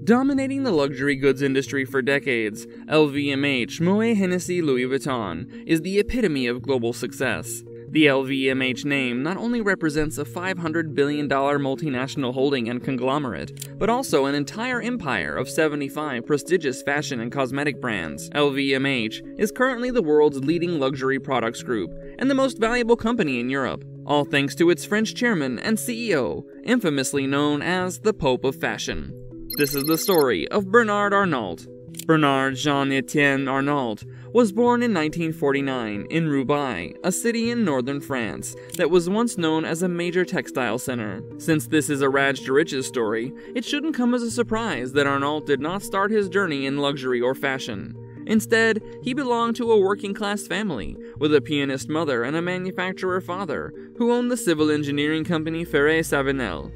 Dominating the luxury goods industry for decades, LVMH, Moet Hennessy Louis Vuitton, is the epitome of global success. The LVMH name not only represents a $500 billion multinational holding and conglomerate, but also an entire empire of 75 prestigious fashion and cosmetic brands. LVMH is currently the world's leading luxury products group and the most valuable company in Europe, all thanks to its French chairman and CEO, infamously known as the Pope of Fashion. This is the story of Bernard Arnault. Bernard Jean-Etienne Arnault was born in 1949 in Roubaix, a city in northern France that was once known as a major textile center. Since this is a rags to riches story, it shouldn't come as a surprise that Arnault did not start his journey in luxury or fashion. Instead, he belonged to a working-class family, with a pianist mother and a manufacturer father, who owned the civil engineering company Ferré-Savenel.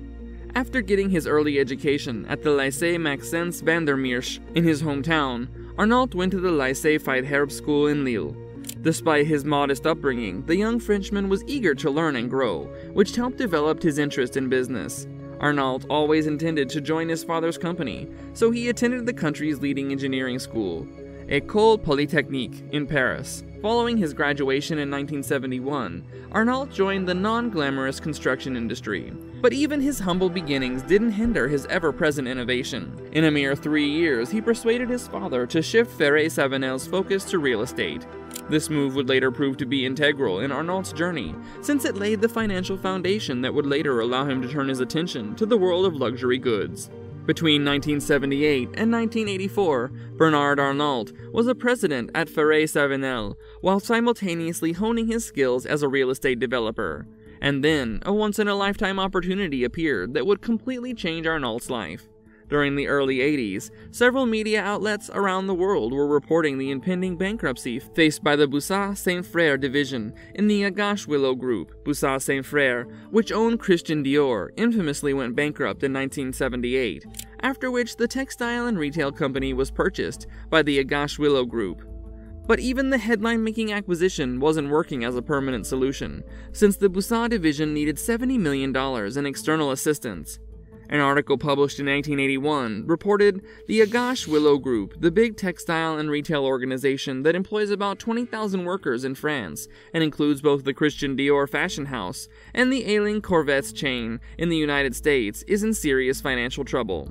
After getting his early education at the Lycée Maxence Vandermeersch in his hometown, Arnault went to the Lycée Faidherbe school in Lille. Despite his modest upbringing, the young Frenchman was eager to learn and grow, which helped develop his interest in business. Arnault always intended to join his father's company, so he attended the country's leading engineering school, École Polytechnique, in Paris. Following his graduation in 1971, Arnault joined the non-glamorous construction industry. But even his humble beginnings didn't hinder his ever-present innovation. In a mere 3 years, he persuaded his father to shift Ferré-Savenel's focus to real estate. This move would later prove to be integral in Arnault's journey, since it laid the financial foundation that would later allow him to turn his attention to the world of luxury goods. Between 1978 and 1984, Bernard Arnault was a president at Ferré-Savenel, while simultaneously honing his skills as a real estate developer. And then, a once-in-a-lifetime opportunity appeared that would completely change Arnault's life. During the early 80s, several media outlets around the world were reporting the impending bankruptcy faced by the Boussat Saint Frère division in the Agache Willow Group. Boussat Saint Frère, which owned Christian Dior, infamously went bankrupt in 1978, after which the textile and retail company was purchased by the Agache Willow Group. But even the headline-making acquisition wasn't working as a permanent solution, since the Boussat division needed $70 million in external assistance. An article published in 1981 reported the Agache Willow Group, the big textile and retail organization that employs about 20,000 workers in France and includes both the Christian Dior fashion house and the Ailing Corvettes chain in the United States, is in serious financial trouble.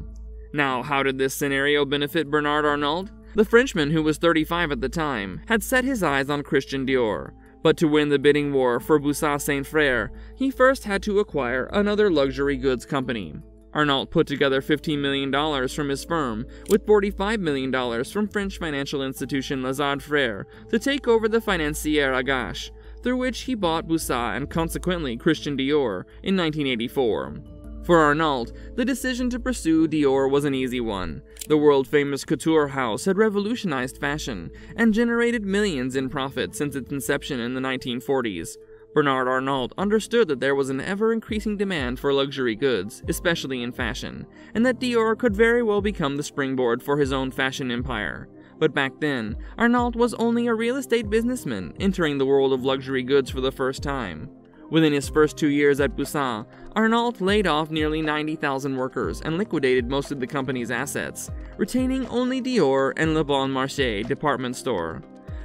Now, how did this scenario benefit Bernard Arnault? The Frenchman, who was 35 at the time, had set his eyes on Christian Dior. But to win the bidding war for Boussat Saint Frère, he first had to acquire another luxury goods company. Arnault put together $15 million from his firm, with $45 million from French financial institution Lazard Frères, to take over the Financière Agache, through which he bought Boussat and consequently Christian Dior in 1984. For Arnault, the decision to pursue Dior was an easy one. The world-famous couture house had revolutionized fashion and generated millions in profit since its inception in the 1940s. Bernard Arnault understood that there was an ever-increasing demand for luxury goods, especially in fashion, and that Dior could very well become the springboard for his own fashion empire. But back then, Arnault was only a real estate businessman entering the world of luxury goods for the first time. Within his first 2 years at Boussat, Arnault laid off nearly 90,000 workers and liquidated most of the company's assets, retaining only Dior and Le Bon Marché department store.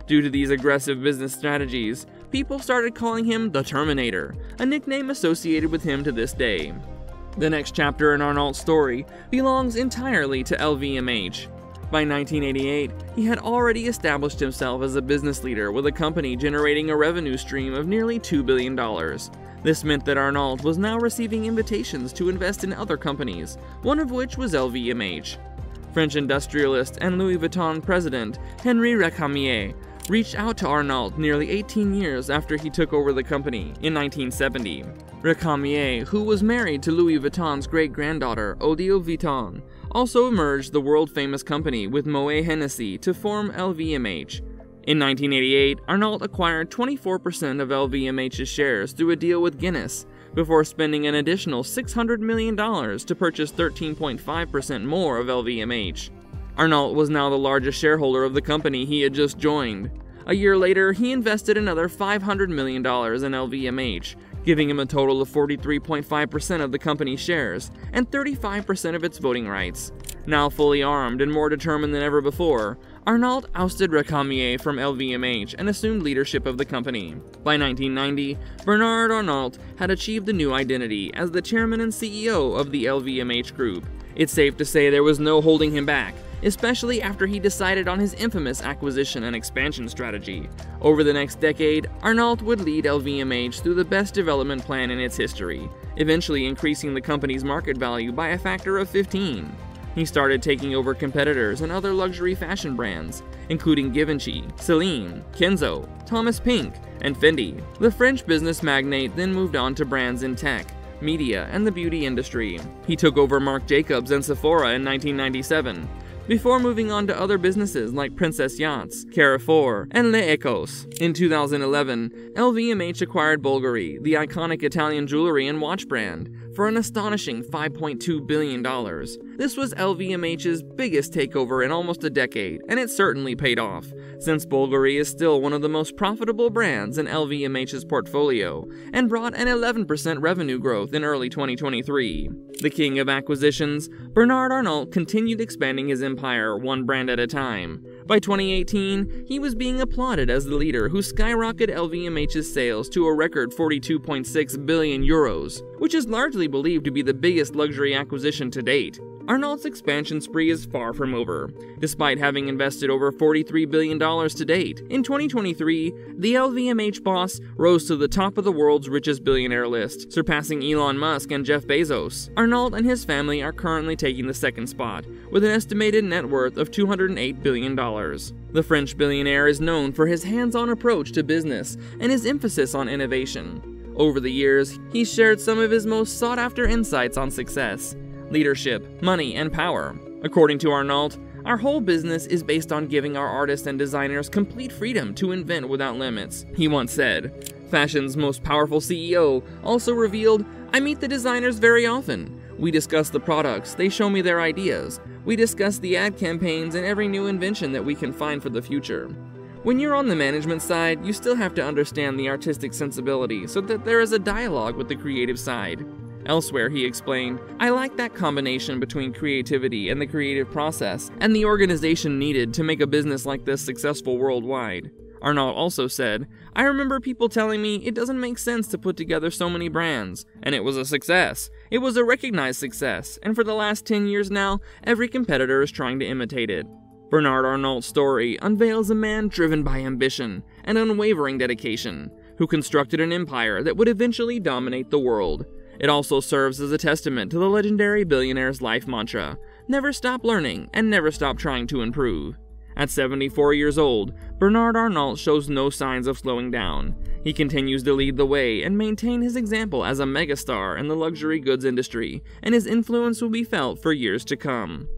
Due to these aggressive business strategies, people started calling him the Terminator, a nickname associated with him to this day. The next chapter in Arnault's story belongs entirely to LVMH. By 1988, he had already established himself as a business leader with a company generating a revenue stream of nearly $2 billion. This meant that Arnault was now receiving invitations to invest in other companies, one of which was LVMH. French industrialist and Louis Vuitton president Henri Recamier reached out to Arnault nearly 18 years after he took over the company in 1970. Recamier, who was married to Louis Vuitton's great-granddaughter Odile Vuitton, also merged the world-famous company with Moet Hennessy to form LVMH. In 1988, Arnault acquired 24% of LVMH's shares through a deal with Guinness, before spending an additional $600 million to purchase 13.5% more of LVMH. Arnault was now the largest shareholder of the company he had just joined. A year later, he invested another $500 million in LVMH, giving him a total of 43.5% of the company's shares and 35% of its voting rights. Now fully armed and more determined than ever before, Arnault ousted Recamier from LVMH and assumed leadership of the company. By 1990, Bernard Arnault had achieved a new identity as the chairman and CEO of the LVMH group. It's safe to say there was no holding him back, especially after he decided on his infamous acquisition and expansion strategy. Over the next decade, Arnault would lead LVMH through the best development plan in its history, eventually increasing the company's market value by a factor of 15. He started taking over competitors and other luxury fashion brands, including Givenchy, Celine, Kenzo, Thomas Pink, and Fendi. The French business magnate then moved on to brands in tech, media, and the beauty industry. He took over Marc Jacobs and Sephora in 1997, before moving on to other businesses like Princess Yachts, Carrefour, and Les Echos. In 2011, LVMH acquired Bulgari, the iconic Italian jewelry and watch brand, for an astonishing $5.2 billion. This was LVMH's biggest takeover in almost a decade, and it certainly paid off, since Bulgari is still one of the most profitable brands in LVMH's portfolio, and brought an 11% revenue growth in early 2023. The king of acquisitions, Bernard Arnault continued expanding his empire one brand at a time. By 2018, he was being applauded as the leader who skyrocketed LVMH's sales to a record 42.6 billion euros, which is largely believed to be the biggest luxury acquisition to date. Arnault's expansion spree is far from over, despite having invested over $43 billion to date. In 2023, the LVMH boss rose to the top of the world's richest billionaire list, surpassing Elon Musk and Jeff Bezos. Arnault and his family are currently taking the second spot, with an estimated net worth of $208 billion. The French billionaire is known for his hands-on approach to business and his emphasis on innovation. Over the years, he's shared some of his most sought-after insights on success, leadership, money, and power. According to Arnault, our whole business is based on giving our artists and designers complete freedom to invent without limits, he once said. Fashion's most powerful CEO also revealed, "I meet the designers very often. We discuss the products, they show me their ideas. We discuss the ad campaigns and every new invention that we can find for the future." When you're on the management side, you still have to understand the artistic sensibility so that there is a dialogue with the creative side. Elsewhere, he explained, "I like that combination between creativity and the creative process, and the organization needed to make a business like this successful worldwide." Arnault also said, "I remember people telling me it doesn't make sense to put together so many brands, and it was a success. It was a recognized success, and for the last 10 years now, every competitor is trying to imitate it." Bernard Arnault's story unveils a man driven by ambition and unwavering dedication, who constructed an empire that would eventually dominate the world. It also serves as a testament to the legendary billionaire's life mantra, "Never stop learning and never stop trying to improve." At 74 years old, Bernard Arnault shows no signs of slowing down. He continues to lead the way and maintain his example as a megastar in the luxury goods industry, and his influence will be felt for years to come.